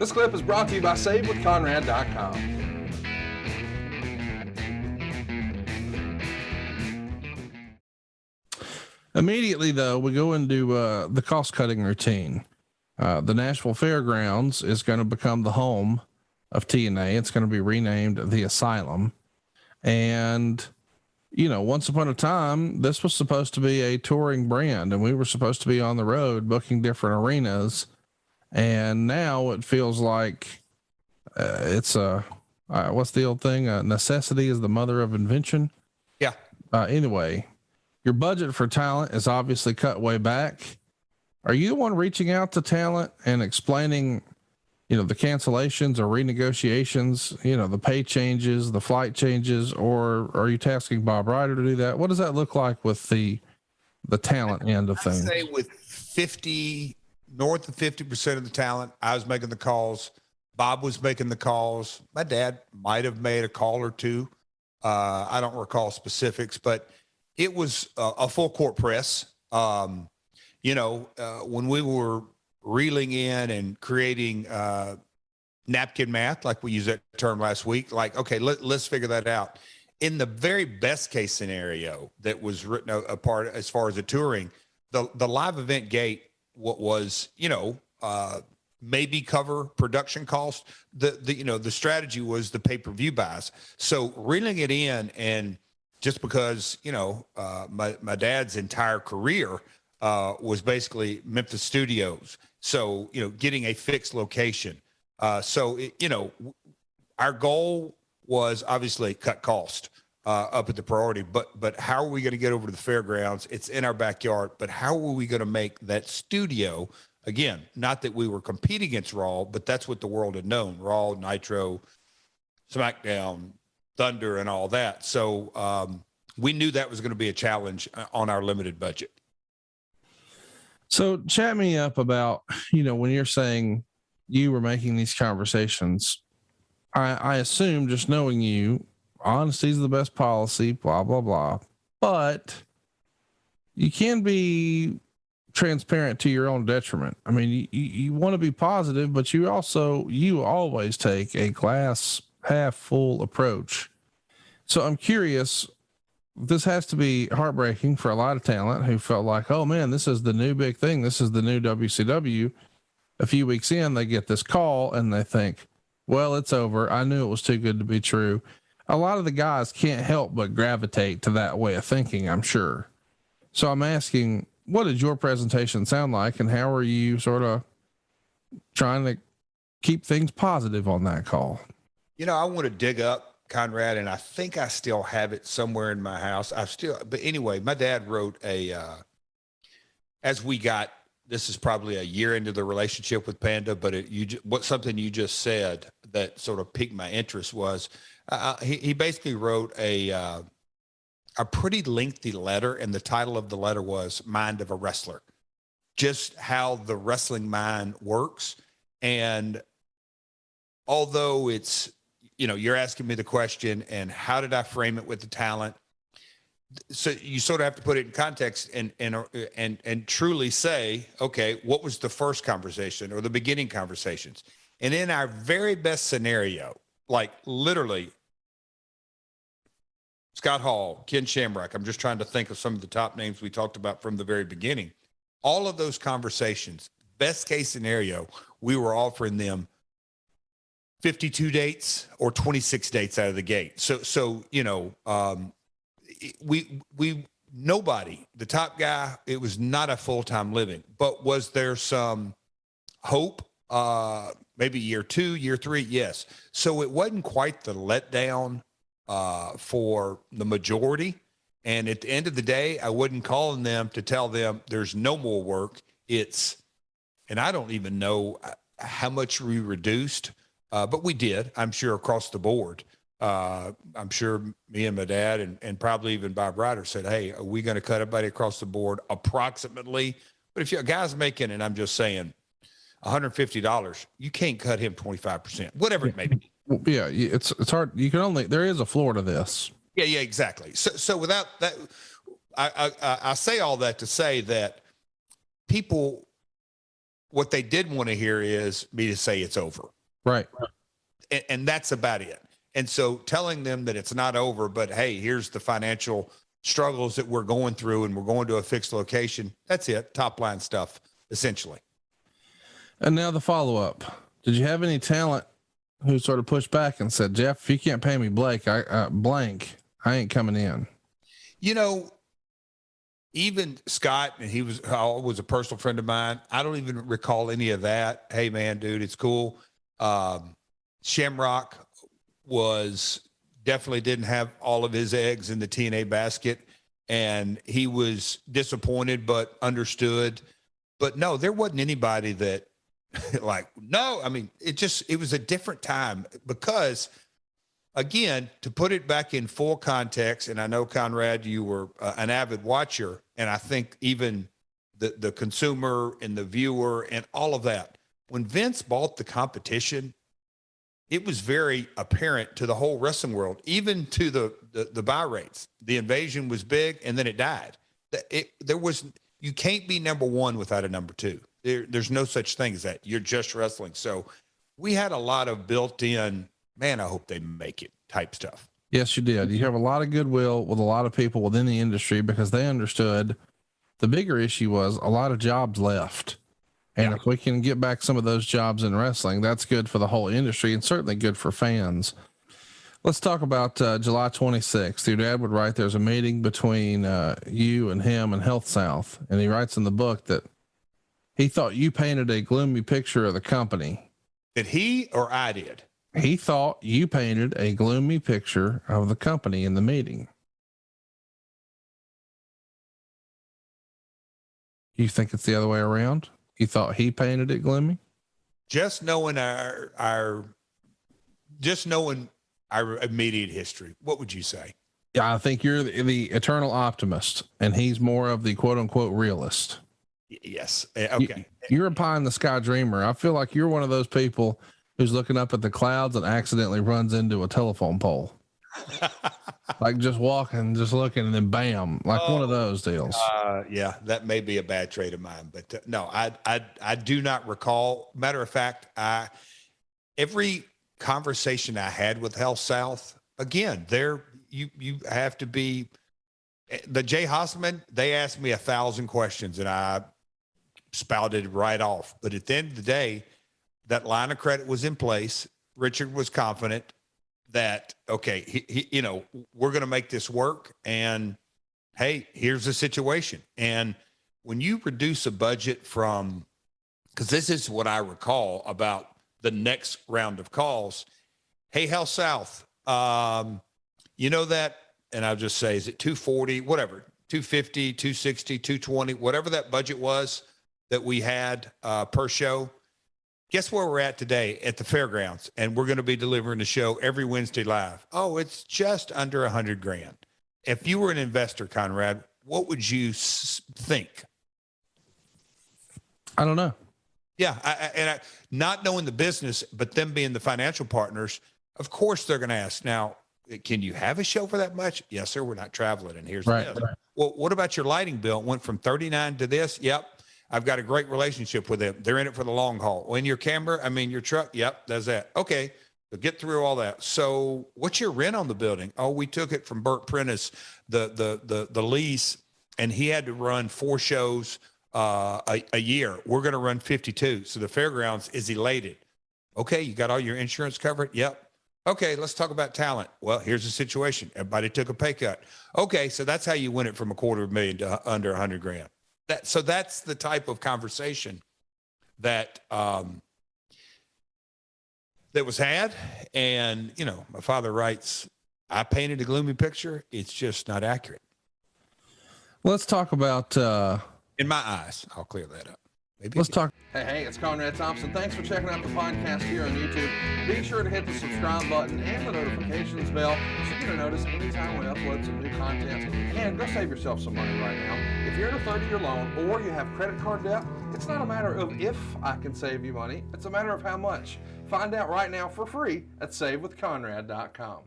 This clip is brought to you by SaveWithConrad.com. Immediately, though, we go into the cost-cutting routine. The Nashville Fairgrounds is going to become the home of TNA. It's going to be renamed the Asylum. And, you know, once upon a time, this was supposed to be a touring brand, and we were supposed to be on the road booking different arenas. And now it feels like it's what's the old thing? Necessity is the mother of invention. Yeah. Anyway, your budget for talent is obviously cut way back. Are you the one reaching out to talent and explaining, you know, the cancellations or renegotiations, you know, the pay changes, the flight changes, or are you tasking Bob Ryder to do that? What does that look like with the talent end of things? I'd say with north of 50% of the talent, I was making the calls. Bob was making the calls. My dad might have made a call or two. I don't recall specifics, but it was a full court press. You know, when we were reeling in and creating napkin math, like we used that term last week, like, okay, let's figure that out. In the very best case scenario that was written apart as far as the touring, the live event gate, what was, you know, maybe cover production costs. The strategy was the pay-per-view buys. So reeling it in, and just because, you know, my dad's entire career was basically Memphis studios. So, you know, getting a fixed location. You know, our goal was obviously cut cost up at the priority, but how are we going to get over to the fairgrounds? It's in our backyard, but how are we going to make that studio, again, not that we were competing against Raw, but that's what the world had known: Raw, Nitro, SmackDown, Thunder, and all that. So we knew that was going to be a challenge on our limited budget. So chat me up about, you know, when you're saying you were making these conversations, I assume, just knowing you, honesty is the best policy, blah, blah, blah. But you can be transparent to your own detriment. I mean, you want to be positive, but you always take a glass half full approach. So I'm curious, this has to be heartbreaking for a lot of talent who felt like, oh man, this is the new big thing. This is the new WCW. A few weeks in, they get this call and they think, well, it's over. I knew it was too good to be true. A lot of the guys can't help but gravitate to that way of thinking, I'm sure. So I'm asking, what did your presentation sound like, and how are you sort of trying to keep things positive on that call? You know, I want to dig up Conrad, and I think I still have it somewhere in my house. But anyway, my dad wrote as we got, this is probably a year into the relationship with Panda, but something you just said that sort of piqued my interest was, he basically wrote a pretty lengthy letter, and the title of the letter was Mind of a Wrestler, just how the wrestling mind works. And although it's, you know, you're asking me the question, and how did I frame it with the talent? So you sort of have to put it in context and truly say, okay, what was the first conversation or the beginning conversations? And in our very best scenario, like literally Scott Hall, Ken Shamrock, I'm just trying to think of some of the top names we talked about from the very beginning. All of those conversations, best case scenario, we were offering them 52 dates or 26 dates out of the gate. So, you know, nobody, the top guy, it was not a full-time living, but was there some hope? Maybe year 2, year 3. Yes. So it wasn't quite the letdown for the majority. And at the end of the day, I wasn't calling them to tell them there's no more work. And I don't even know how much we reduced. But we did, I'm sure, across the board. I'm sure me and my dad and probably even Bob Ryder said, hey, are we going to cut everybody across the board approximately? But if a guy's making, and I'm just saying, $150, you can't cut him 25%, whatever it may be. Yeah, it's hard. There is a floor to this. Yeah, exactly. So without that, I say all that to say that people What they did want to hear is me to say it's over. Right. And that's about it. And so telling them that it's not over, but hey, here's the financial struggles that we're going through and we're going to a fixed location. That's it. Top line stuff, essentially. And now the follow-up. Did you have any talent who sort of pushed back and said, Jeff, if you can't pay me blank, I ain't coming in? You know, even Scott, and he was a personal friend of mine. I don't even recall any of that. Hey man, dude, it's cool. Shamrock definitely didn't have all of his eggs in the TNA basket, and he was disappointed, but understood. But no, there wasn't anybody that like, no, I mean, it was a different time because, again, to put it back in full context, and I know, Conrad, you were an avid watcher, and I think even the consumer and the viewer and all of that, when Vince bought the competition, it was very apparent to the whole wrestling world, even to the buy rates. The invasion was big, and then it died. You can't be number one without a number two. There's no such thing as that. You're just wrestling. So we had a lot of built-in, man, I hope they make it type stuff. Yes, you did. You have a lot of goodwill with a lot of people within the industry because they understood the bigger issue was a lot of jobs left. And if we can get back some of those jobs in wrestling, that's good for the whole industry and certainly good for fans. Let's talk about July 26th. Your dad would write there's a meeting between you and him and Health South. And he writes in the book that he thought you painted a gloomy picture of the company. Did he or I did? He thought you painted a gloomy picture of the company in the meeting. You think it's the other way around? You thought he painted it gloomy? Just knowing our immediate history, what would you say? Yeah, I think you're the eternal optimist, and he's more of the quote unquote realist. Yes. Okay. You're a pie in the sky dreamer. I feel like you're one of those people who's looking up at the clouds and accidentally runs into a telephone pole. Like just walking, just looking, and then bam, like one of those deals. Yeah, that may be a bad trait of mine, but no, I do not recall. Matter of fact, every conversation I had with Health South, again, you have to be the Jay Hosman. They asked me 1,000 questions and I spouted right off. But at the end of the day, that line of credit was in place. Richard was confident that, okay, he we're going to make this work. And hey, here's the situation. And when you reduce a budget from, because this is what I recall about the next round of calls. Hey, Health South, you know that, and I'll just say, is it 240, whatever, 250, 260, 220, whatever that budget was that we had per show. Guess where we're at today at the fairgrounds, and we're going to be delivering the show every Wednesday live. Oh, it's just under $100,000. If you were an investor, Conrad, what would you think? I don't know. Yeah, not knowing the business, but them being the financial partners, of course they're going to ask. Now, can you have a show for that much? Yes, sir. We're not traveling, and here's this. Right. Well, what about your lighting bill? It went from 39 to this. Yep. I've got a great relationship with them. They're in it for the long haul. When your camera, your truck, yep, that's that. Okay, so get through all that. So what's your rent on the building? Oh, we took it from Burt Prentice, the lease, and he had to run 4 shows a year. We're going to run 52. So the fairgrounds is elated. Okay, you got all your insurance covered? Yep. Okay, let's talk about talent. Well, here's the situation. Everybody took a pay cut. Okay, so that's how you win it from $250,000 to under $100,000. So that's the type of conversation that that was had. And, my father writes, I painted a gloomy picture. It's just not accurate. Let's talk about, in my eyes, I'll clear that up. Let's talk. Hey, it's Conrad Thompson. Thanks for checking out the podcast here on YouTube. Be sure to hit the subscribe button and the notifications bell so you get a notice anytime we upload some new content. And go save yourself some money right now. If you're in a 30-year loan or you have credit card debt, it's not a matter of if I can save you money. It's a matter of how much. Find out right now for free at SaveWithConrad.com.